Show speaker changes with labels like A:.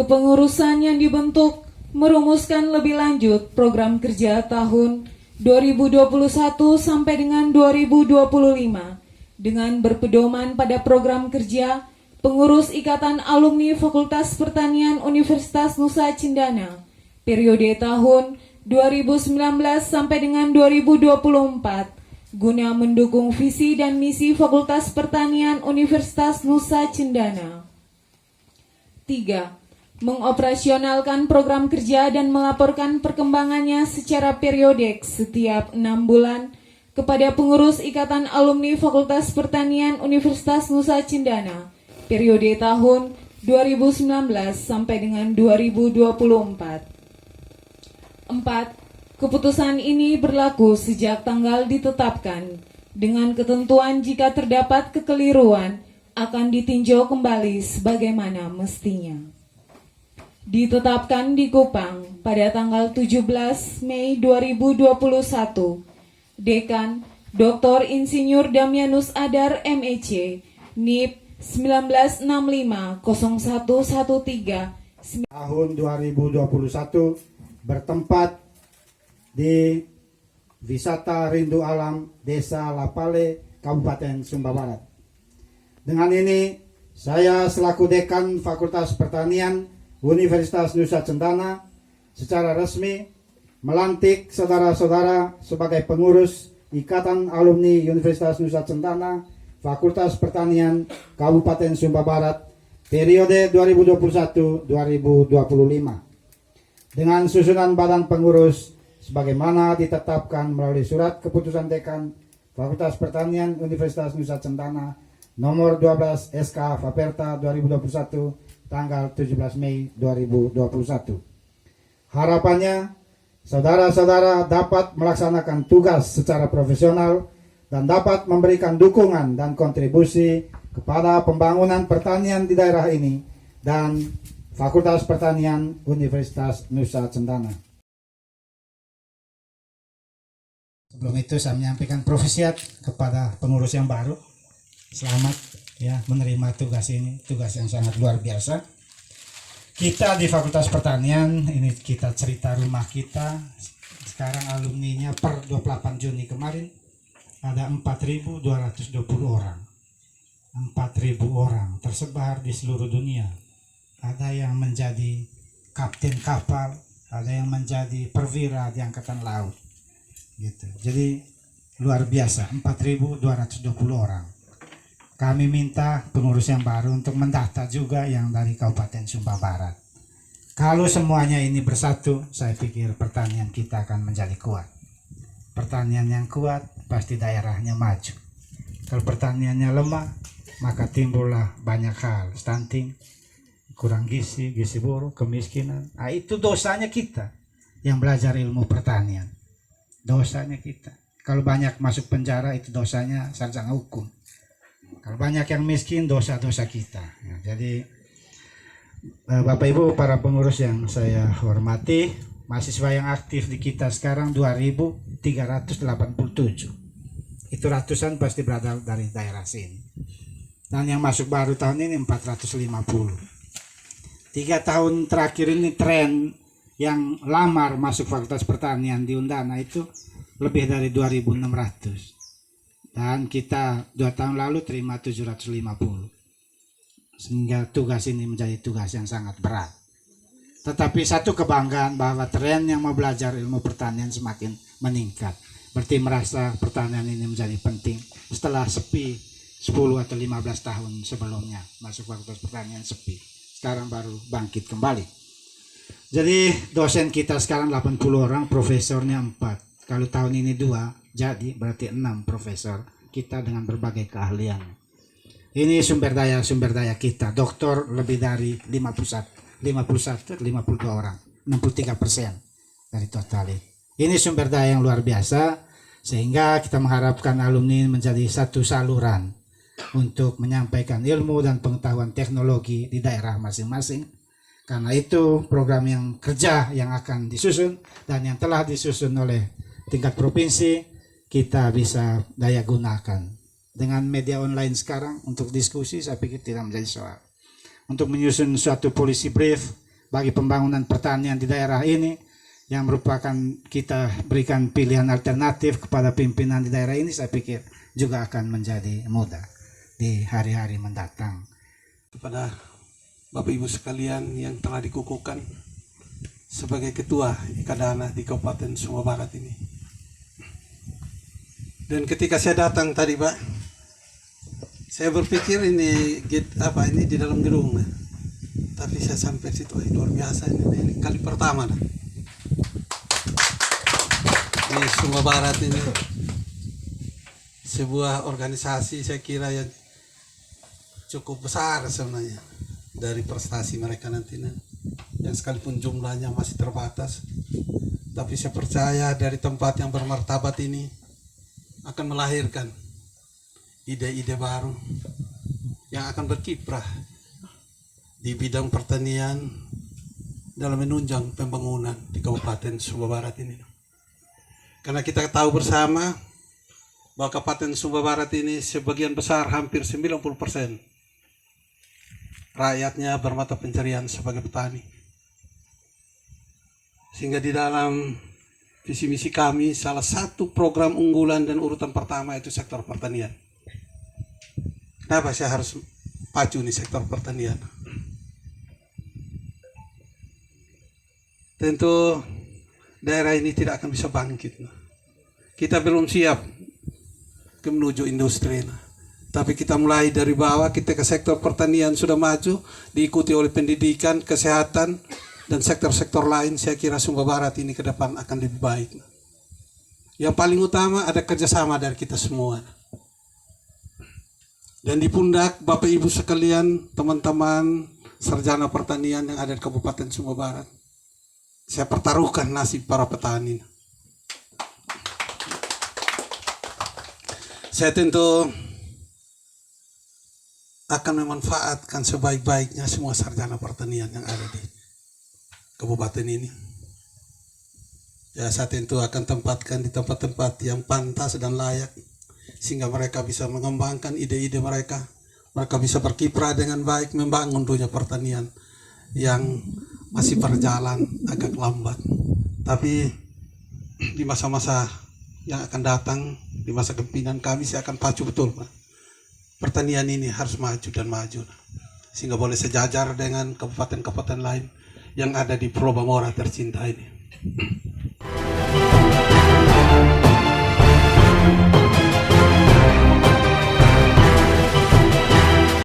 A: Kepengurusan yang dibentuk merumuskan lebih lanjut program kerja tahun 2021 sampai dengan 2025 dengan berpedoman pada program kerja pengurus Ikatan Alumni Fakultas Pertanian Universitas Nusa Cendana periode tahun 2019 sampai dengan 2024 guna mendukung visi dan misi Fakultas Pertanian Universitas Nusa Cendana. 3. Mengoperasionalkan program kerja dan melaporkan perkembangannya secara periodik setiap 6 bulan kepada pengurus Ikatan Alumni Fakultas Pertanian Universitas Nusa Cendana periode tahun 2019 sampai dengan 2024. 4. Keputusan ini berlaku sejak tanggal ditetapkan dengan ketentuan jika terdapat kekeliruan akan ditinjau kembali sebagaimana mestinya. Ditetapkan di Kupang pada tanggal 17 Mei 2021, Dekan Dr. Insinyur Damianus Adar MEC, NIP 1965-0113
B: tahun 2021 bertempat di Wisata Rindu Alam Desa Lapale, Kabupaten Sumba Barat. Dengan ini, saya selaku Dekan Fakultas Pertanian Universitas Nusa Cendana secara resmi melantik saudara-saudara sebagai pengurus Ikatan Alumni Universitas Nusa Cendana Fakultas Pertanian Kabupaten Sumba Barat periode 2021-2025 dengan susunan badan pengurus sebagaimana ditetapkan melalui surat keputusan Dekan Fakultas Pertanian Universitas Nusa Cendana nomor 12 SK Faperta 2021 tanggal 17 Mei 2021. Harapannya, saudara-saudara dapat melaksanakan tugas secara profesional dan dapat memberikan dukungan dan kontribusi kepada pembangunan pertanian di daerah ini dan Fakultas Pertanian Universitas Nusa Cendana. Sebelum itu saya menyampaikan profesiat kepada pengurus yang baru. Selamat ya menerima tugas ini, tugas yang sangat luar biasa. Kita di Fakultas Pertanian, ini kita cerita rumah kita. Sekarang alumninya per 28 Juni kemarin ada 4.220 orang. 4.000 orang tersebar di seluruh dunia. Ada yang menjadi kapten kapal, ada yang menjadi perwira di Angkatan Laut. Gitu. Jadi luar biasa, 4.220 orang. Kami minta pengurus yang baru untuk mendaftar juga yang dari Kabupaten Sumba Barat. Kalau semuanya ini bersatu, saya pikir pertanian kita akan menjadi kuat. Pertanian yang kuat, pasti daerahnya maju. Kalau pertaniannya lemah, maka timbullah banyak hal. Stunting, kurang gizi, gizi buruk, kemiskinan. Nah, itu dosanya kita yang belajar ilmu pertanian. Dosanya kita. Kalau banyak masuk penjara, itu dosanya sarjana hukum. Kalau banyak yang miskin, dosa-dosa kita. Ya, jadi Bapak Ibu para pengurus yang saya hormati, mahasiswa yang aktif di kita sekarang 2.387. Itu ratusan pasti berasal dari daerah sini. Dan yang masuk baru tahun ini 450. 3 tahun terakhir ini tren yang lamar masuk Fakultas Pertanian di Undana itu lebih dari 2.600. Dan kita 2 tahun lalu terima 750. Sehingga tugas ini menjadi tugas yang sangat berat. Tetapi satu kebanggaan bahwa tren yang mau belajar ilmu pertanian semakin meningkat. Berarti merasa pertanian ini menjadi penting. Setelah sepi 10 atau 15 tahun sebelumnya masuk Fakultas Pertanian sepi. Sekarang baru bangkit kembali. Jadi dosen kita sekarang 80 orang, profesornya 4. Kalau tahun ini 2, jadi berarti 6 profesor kita dengan berbagai keahlian. Ini sumber daya kita. Doktor lebih dari 52 orang, 63% dari total. Ini sumber daya yang luar biasa sehingga kita mengharapkan alumni menjadi satu saluran untuk menyampaikan ilmu dan pengetahuan teknologi di daerah masing-masing. Karena itu program yang kerja yang akan disusun dan yang telah disusun oleh tingkat provinsi kita bisa daya gunakan. Dengan media online sekarang untuk diskusi saya pikir tidak menjadi soal. Untuk menyusun suatu policy brief bagi pembangunan pertanian di daerah ini, yang merupakan kita berikan pilihan alternatif kepada pimpinan di daerah ini, saya pikir juga akan menjadi mudah di hari-hari mendatang.
C: Kepada Bapak Ibu sekalian yang telah dikukuhkan sebagai Ketua Ikadana di Kabupaten Sumba Barat ini. Dan ketika saya datang tadi, Pak, saya berpikir ini di dalam gedung. Tapi saya sampai situ, luar biasa ini kali pertama. Di Sumba Barat ini sebuah organisasi saya kira yang cukup besar sebenarnya dari prestasi mereka nantinya, yang sekalipun jumlahnya masih terbatas, tapi saya percaya dari tempat yang bermartabat ini akan melahirkan ide-ide baru yang akan berkiprah di bidang pertanian dalam menunjang pembangunan di Kabupaten Sumba Barat ini. Karena kita tahu bersama bahwa Kabupaten Sumba Barat ini sebagian besar, hampir 90% rakyatnya bermata pencarian sebagai petani. Sehingga di dalam visi misi kami, salah satu program unggulan dan urutan pertama itu sektor pertanian. Kenapa saya harus pacu nih sektor pertanian? Tentu daerah ini tidak akan bisa bangkit. Kita belum siap menuju industri. Tapi kita mulai dari bawah, kita ke sektor pertanian sudah maju, diikuti oleh pendidikan, kesehatan, dan sektor-sektor lain. Saya kira Sumba Barat ini ke depan akan lebih baik. Yang paling utama ada kerjasama dari kita semua. Dan di pundak Bapak Ibu sekalian, teman-teman sarjana pertanian yang ada di Kabupaten Sumba Barat, saya pertaruhkan nasib para petani. Saya tentu akan memanfaatkan sebaik-baiknya semua sarjana pertanian yang ada di kabupaten ini. Ya, saya tentu akan tempatkan di tempat-tempat yang pantas dan layak, sehingga mereka bisa mengembangkan ide-ide mereka. Mereka bisa berkiprah dengan baik membangun dunia pertanian yang masih berjalan agak lambat. Tapi di masa-masa yang akan datang, di masa kepemimpinan kami, saya akan pacu betul, Pak. Pertanian ini harus maju dan maju, sehingga boleh sejajar dengan kabupaten-kabupaten lain yang ada di Pulau Bamora tercinta ini.